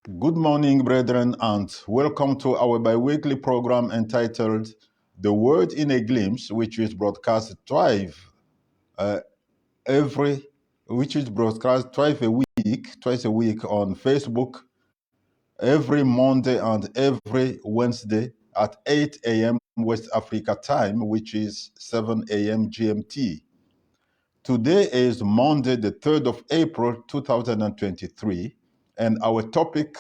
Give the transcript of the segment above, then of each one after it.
Good morning, brethren, and welcome to our bi-weekly program entitled "The Word in a Glimpse," which is broadcast uh, every, twice a week on Facebook, every Monday and every Wednesday at 8 a.m. West Africa time, which is 7 a.m. GMT. Today is Monday, the 3rd of April, 2023, and our topic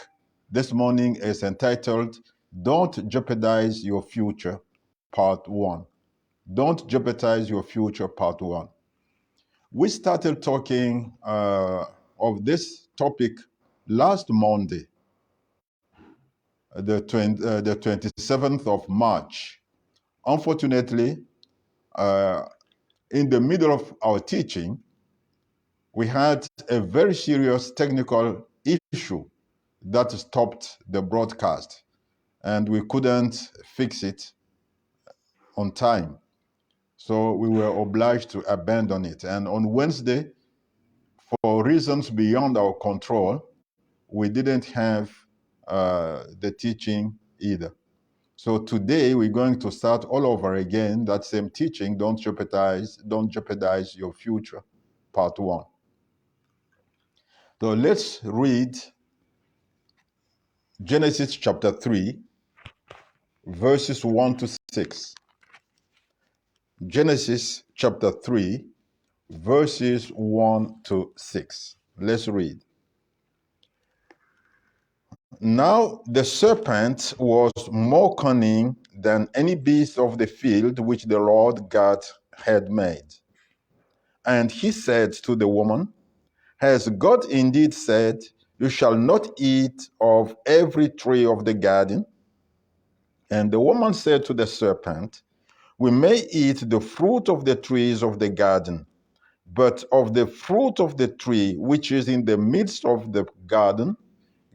this morning is entitled Don't Jeopardize Your Future, Part 1. Don't Jeopardize Your Future, Part 1. We started talking of this topic last Monday, the 27th of March. Unfortunately, in the middle of our teaching, we had a very serious technical issue that stopped the broadcast, and we couldn't fix it on time. So we were obliged to abandon it. And on Wednesday, for reasons beyond our control, we didn't have the teaching either. So today we're going to start all over again, that same teaching, don't jeopardize your future, part 1. So let's read Genesis chapter 3, verses 1 to 6. Genesis chapter 3, verses 1 to 6. Let's read. Now the serpent was more cunning than any beast of the field which the Lord God had made. And he said to the woman, Has God indeed said, You shall not eat of every tree of the garden? And the woman said to the serpent, We may eat the fruit of the trees of the garden, but of the fruit of the tree which is in the midst of the garden,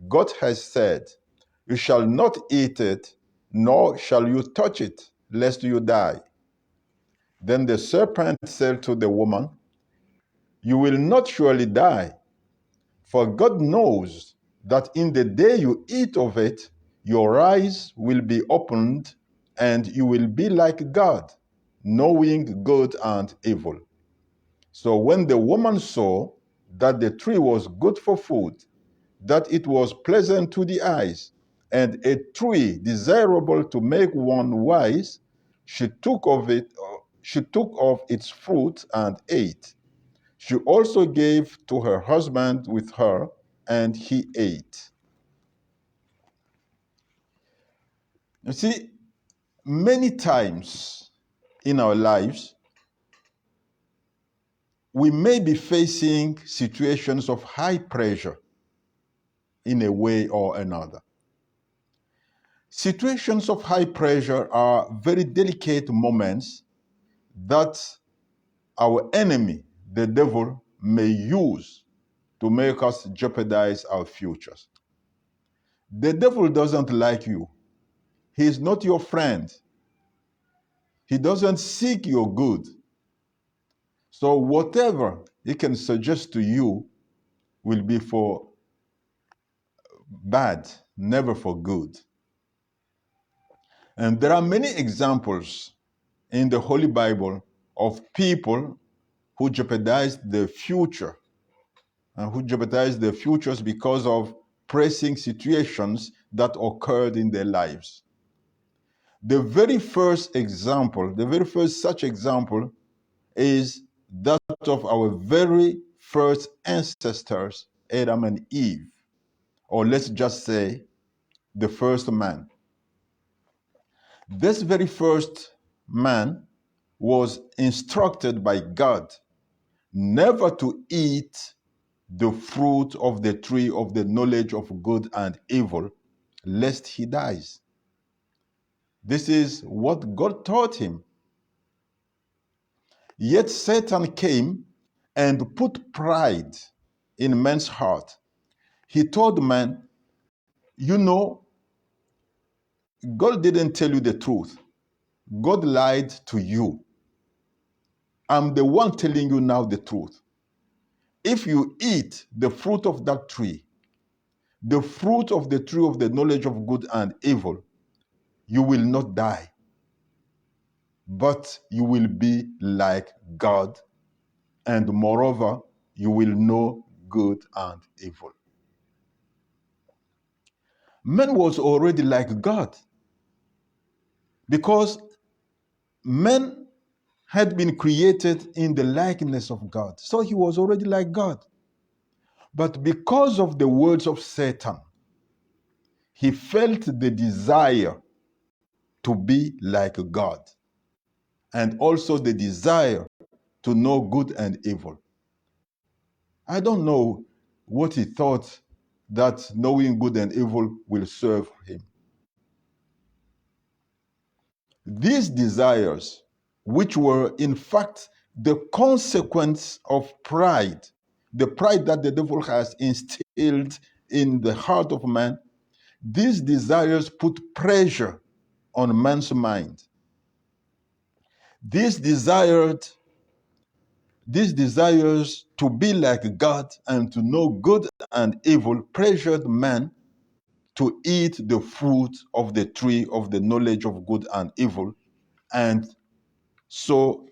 God has said, You shall not eat it, nor shall you touch it, lest you die. Then the serpent said to the woman, You will not surely die, for God knows that in the day you eat of it, your eyes will be opened, and you will be like God, knowing good and evil. So when the woman saw that the tree was good for food, that it was pleasant to the eyes, and a tree desirable to make one wise, she took of its fruit and ate. She also gave to her husband with her, and he ate. You see, many times in our lives, we may be facing situations of high pressure in a way or another. Situations of high pressure are very delicate moments that our enemy, the devil, may use to make us jeopardize our futures. The devil doesn't like you. He is not your friend. He doesn't seek your good. So whatever he can suggest to you will be for bad, never for good. And there are many examples in the Holy Bible of people who jeopardized their future and who jeopardized their futures because of pressing situations that occurred in their lives. The very first such example is that of our very first ancestors, Adam and Eve, or let's just say the first man. This very first man was instructed by God never to eat the fruit of the tree of the knowledge of good and evil, lest he dies. This is what God taught him. Yet Satan came and put pride in man's heart. He told man, you know, God didn't tell you the truth. God lied to you. I'm the one telling you now the truth. If you eat the fruit of that tree, the fruit of the tree of the knowledge of good and evil, you will not die, but you will be like God, and moreover, you will know good and evil. Man was already like God because man had been created in the likeness of God. So he was already like God. But because of the words of Satan, he felt the desire to be like God, and also the desire to know good and evil. I don't know what he thought that knowing good and evil will serve him. These desires, which were in fact the consequence of pride, the pride that the devil has instilled in the heart of man, these desires put pressure on man's mind. These desires to be like God and to know good and evil pressured man to eat the fruit of the tree of the knowledge of good and evil, and so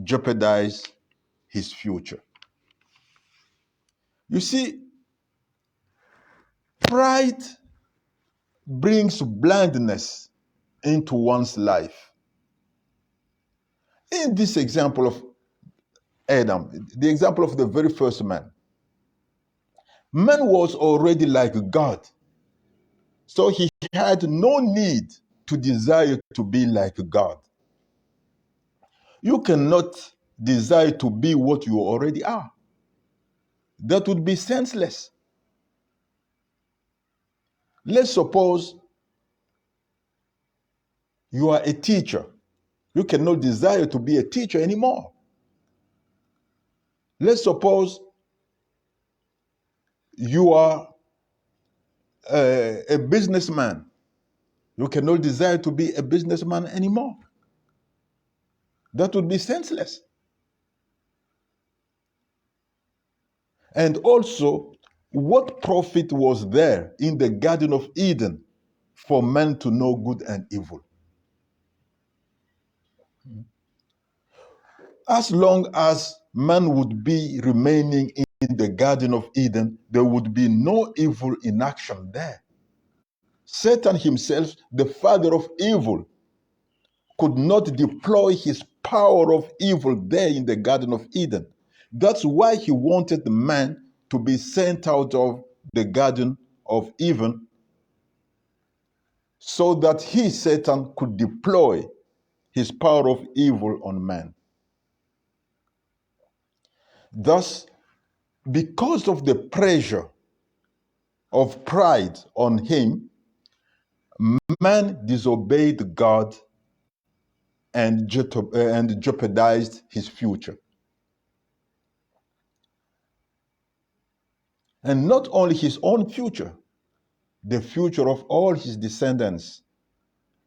jeopardize his future. You see, pride brings blindness into one's life. In this example of Adam, the example of the very first man, man was already like God. So he had no need to desire to be like God. You cannot desire to be what you already are. That would be senseless. Let's suppose you are a teacher. You cannot desire to be a teacher anymore. Let's suppose you are a businessman. You cannot desire to be a businessman anymore. That would be senseless. And also, what profit was there in the Garden of Eden for man to know good and evil? As long as man would be remaining in the Garden of Eden, there would be no evil in action there. Satan himself, the father of evil, could not deploy his power of evil there in the Garden of Eden. That's why he wanted the man to be sent out of the Garden of Eden, so that he, Satan, could deploy his power of evil on man. Thus, because of the pressure of pride on him, man disobeyed God and jeopardized his future. And not only his own future, the future of all his descendants,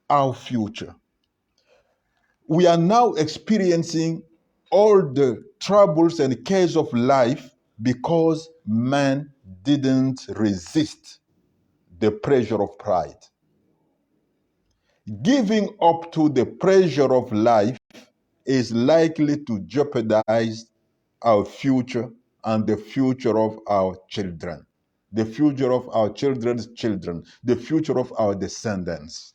our future. We are now experiencing all the troubles and cares of life because man didn't resist the pressure of pride. Giving up to the pressure of life is likely to jeopardize our future and the future of our children, the future of our children's children, the future of our descendants.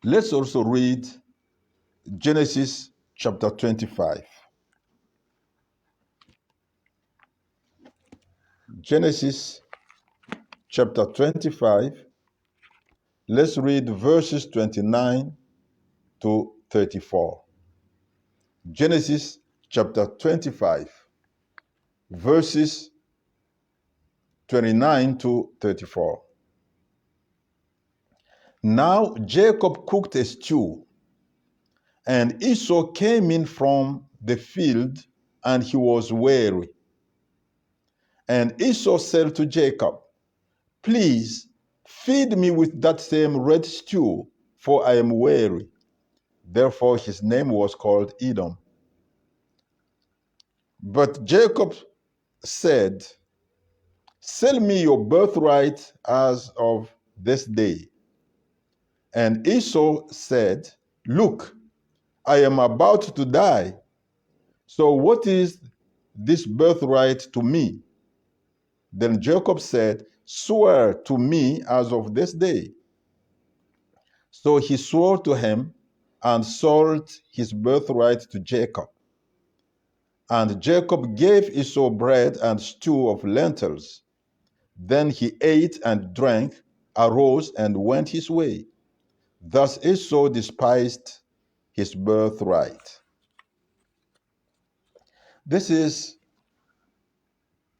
Let's also read Genesis chapter 25. Genesis chapter 25. Let's read verses 29 to 34. Genesis chapter 25, verses 29 to 34. Now Jacob cooked a stew, and Esau came in from the field, and he was weary. And Esau said to Jacob, "Please feed me with that same red stew, for I am weary." Therefore his name was called Edom. But Jacob said, Sell me your birthright as of this day. And Esau said, look, I am about to die. So what is this birthright to me? Then Jacob said, swear to me as of this day. So he swore to him and sold his birthright to Jacob. And Jacob gave Esau bread and stew of lentils. Then he ate and drank, arose and went his way. Thus Esau despised his birthright. This is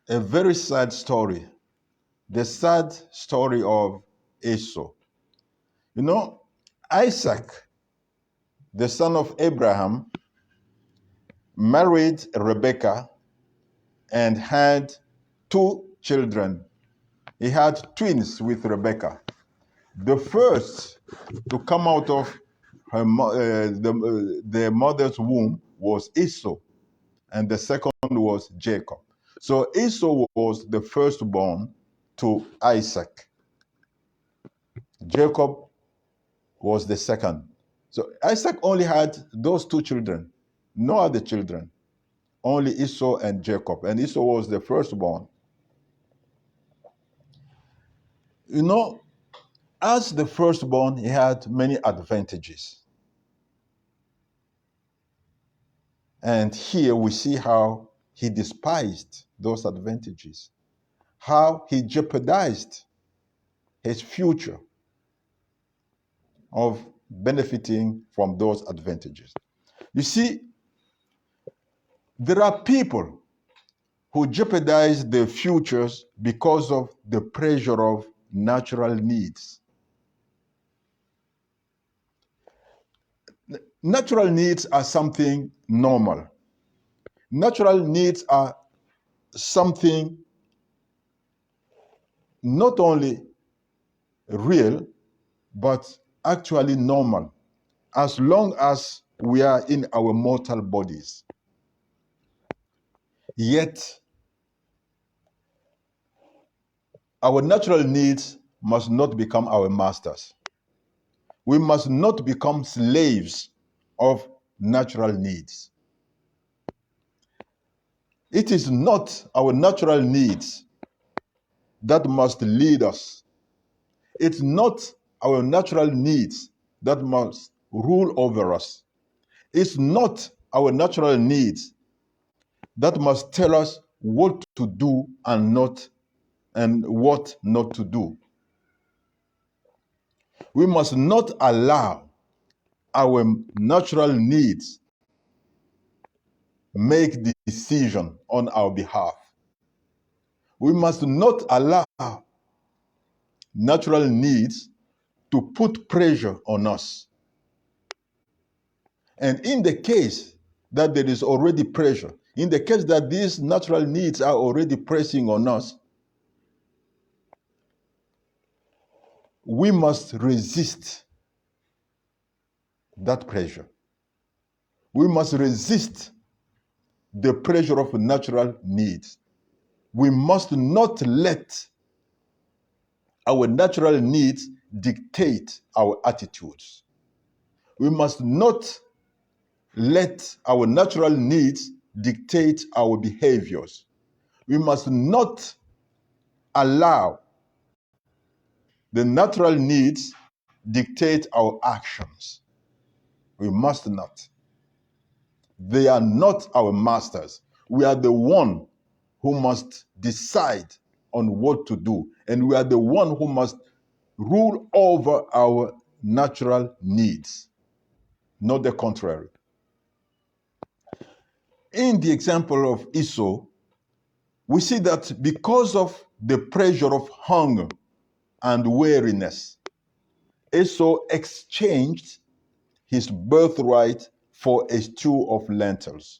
a very sad story, the sad story of Esau. You know, Isaac, the son of Abraham, married Rebekah and had two children. He had twins with Rebekah. The first to come out of the mother's womb was Esau, and the second was Jacob. So Esau was the firstborn to Isaac. Jacob was the second. So Isaac only had those two children, no other children, only Esau and Jacob. And Esau was the firstborn. You know, as the firstborn, he had many advantages. And here we see how he despised those advantages, how he jeopardized his future of benefiting from those advantages. You see, there are people who jeopardize their futures because of the pressure of natural needs. Natural needs are something normal. Natural needs are something not only real, but actually normal, as long as we are in our mortal bodies. Yet, our natural needs must not become our masters. We must not become slaves of natural needs. It is not our natural needs that must lead us. It's not our natural needs that must rule over us. It's not our natural needs that must tell us what to do and what not to do. We must not allow our natural needs make the decision on our behalf. We must not allow natural needs to put pressure on us. And in the case that there is already pressure, in the case that these natural needs are already pressing on us, we must resist that pressure. We must resist the pressure of natural needs. We must not let our natural needs dictate our attitudes. We must not let our natural needs dictate our behaviors. We must not allow the natural needs dictate our actions. We must not. They are not our masters. We are the one who must decide on what to do. And we are the one who must rule over our natural needs, not the contrary. In the example of Esau, we see that because of the pressure of hunger and weariness, Esau exchanged his birthright for a stew of lentils.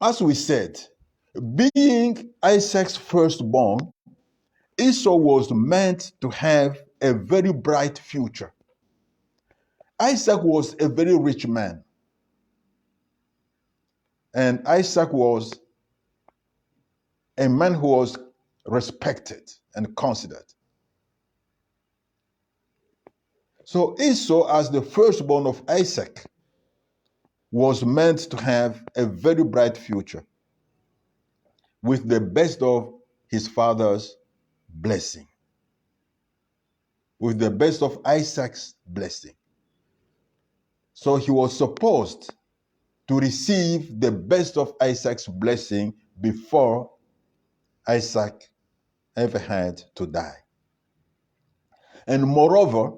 As we said, being Isaac's firstborn, Esau was meant to have a very bright future. Isaac was a very rich man, and Isaac was a man who was respected and considered. So Esau, as the firstborn of Isaac, was meant to have a very bright future with the best of his father's blessing, with the best of Isaac's blessing. So he was supposed to receive the best of Isaac's blessing before Isaac ever had to die. And moreover,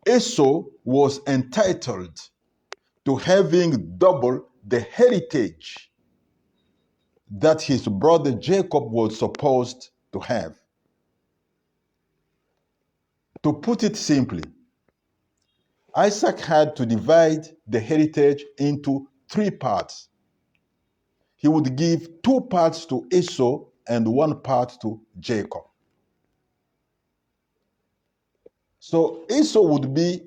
Esau was entitled to having double the heritage that his brother Jacob was supposed to have. To put it simply, Isaac had to divide the heritage into 3 parts. He would give 2 parts to Esau and 1 part to Jacob. So Esau would be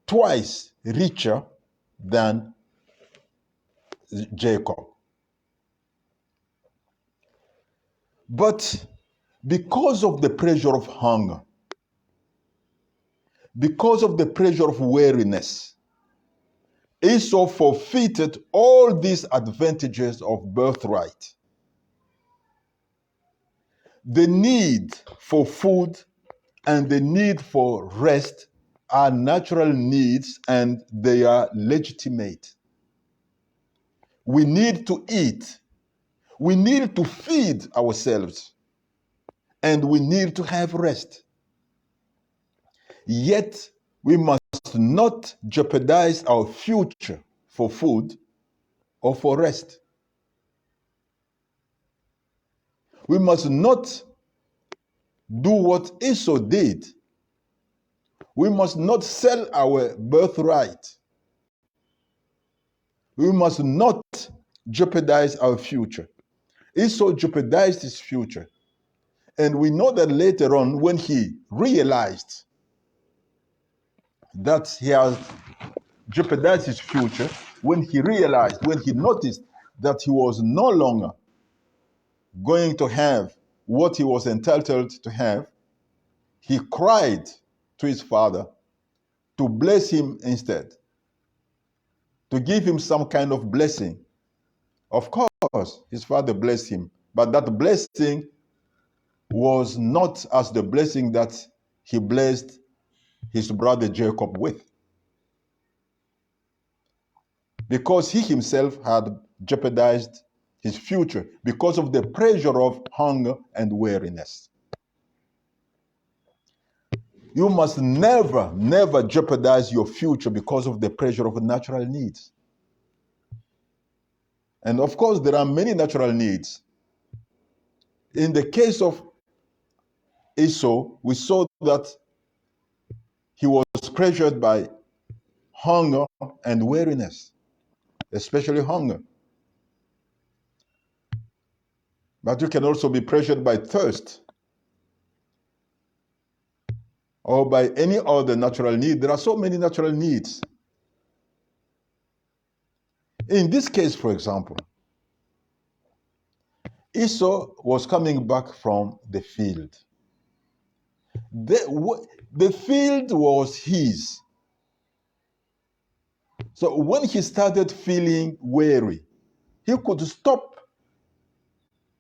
twice richer than Jacob. But because of the pressure of hunger, because of the pressure of weariness, Esau forfeited all these advantages of birthright. The need for food and the need for rest are natural needs and they are legitimate. We need to eat. We need to feed ourselves. And we need to have rest. Yet, we must not jeopardize our future for food or for rest. We must not do what Esau did. We must not sell our birthright. We must not jeopardize our future. Esau jeopardized his future. And we know that later on, when he realized that he has jeopardized his future, when he noticed that he was no longer going to have what he was entitled to have, he cried to his father to bless him instead, to give him some kind of blessing. Of course, his father blessed him, but that blessing was not as the blessing that he blessed his brother Jacob with, because he himself had jeopardized his future because of the pressure of hunger and weariness. You must never, never jeopardize your future because of the pressure of natural needs. And of course, there are many natural needs. In the case of Esau, we saw that he was pressured by hunger and weariness, especially hunger. But you can also be pressured by thirst or by any other natural need. There are so many natural needs. In this case, for example, Esau was coming back from the field. The field was his. So when he started feeling weary, he could stop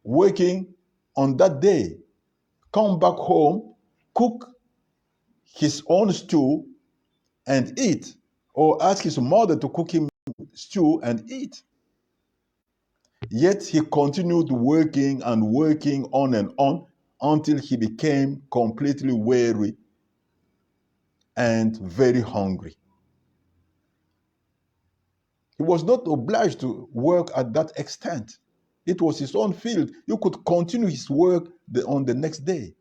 working on that day, come back home, cook his own stew and eat, or ask his mother to cook him stew and eat. Yet he continued working and working on and on until he became completely weary and very hungry. He was not obliged to work at that extent. It was his own field. You could continue his work on the next day.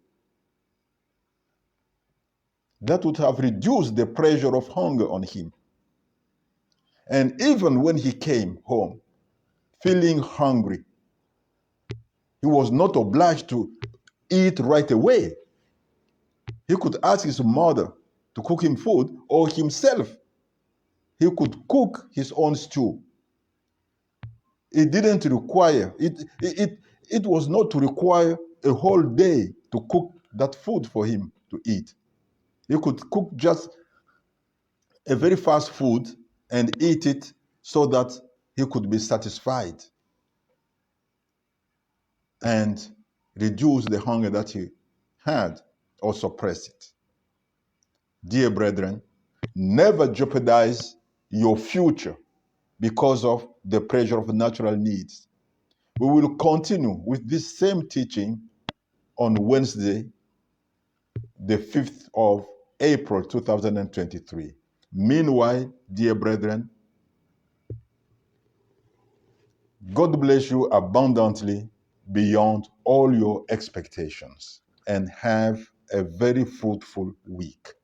That would have reduced the pressure of hunger on him. And even when he came home, feeling hungry, he was not obliged to eat right away. He could ask his mother to cook him food, or himself, he could cook his own stew. It didn't require, it was not to require a whole day to cook that food for him to eat. He could cook just a very fast food and eat it so that he could be satisfied and reduce the hunger that he had or suppress it. Dear brethren, never jeopardize your future because of the pressure of natural needs. We will continue with this same teaching on Wednesday, the 5th of April 2023. Meanwhile, dear brethren, God bless you abundantly beyond all your expectations and have a very fruitful week.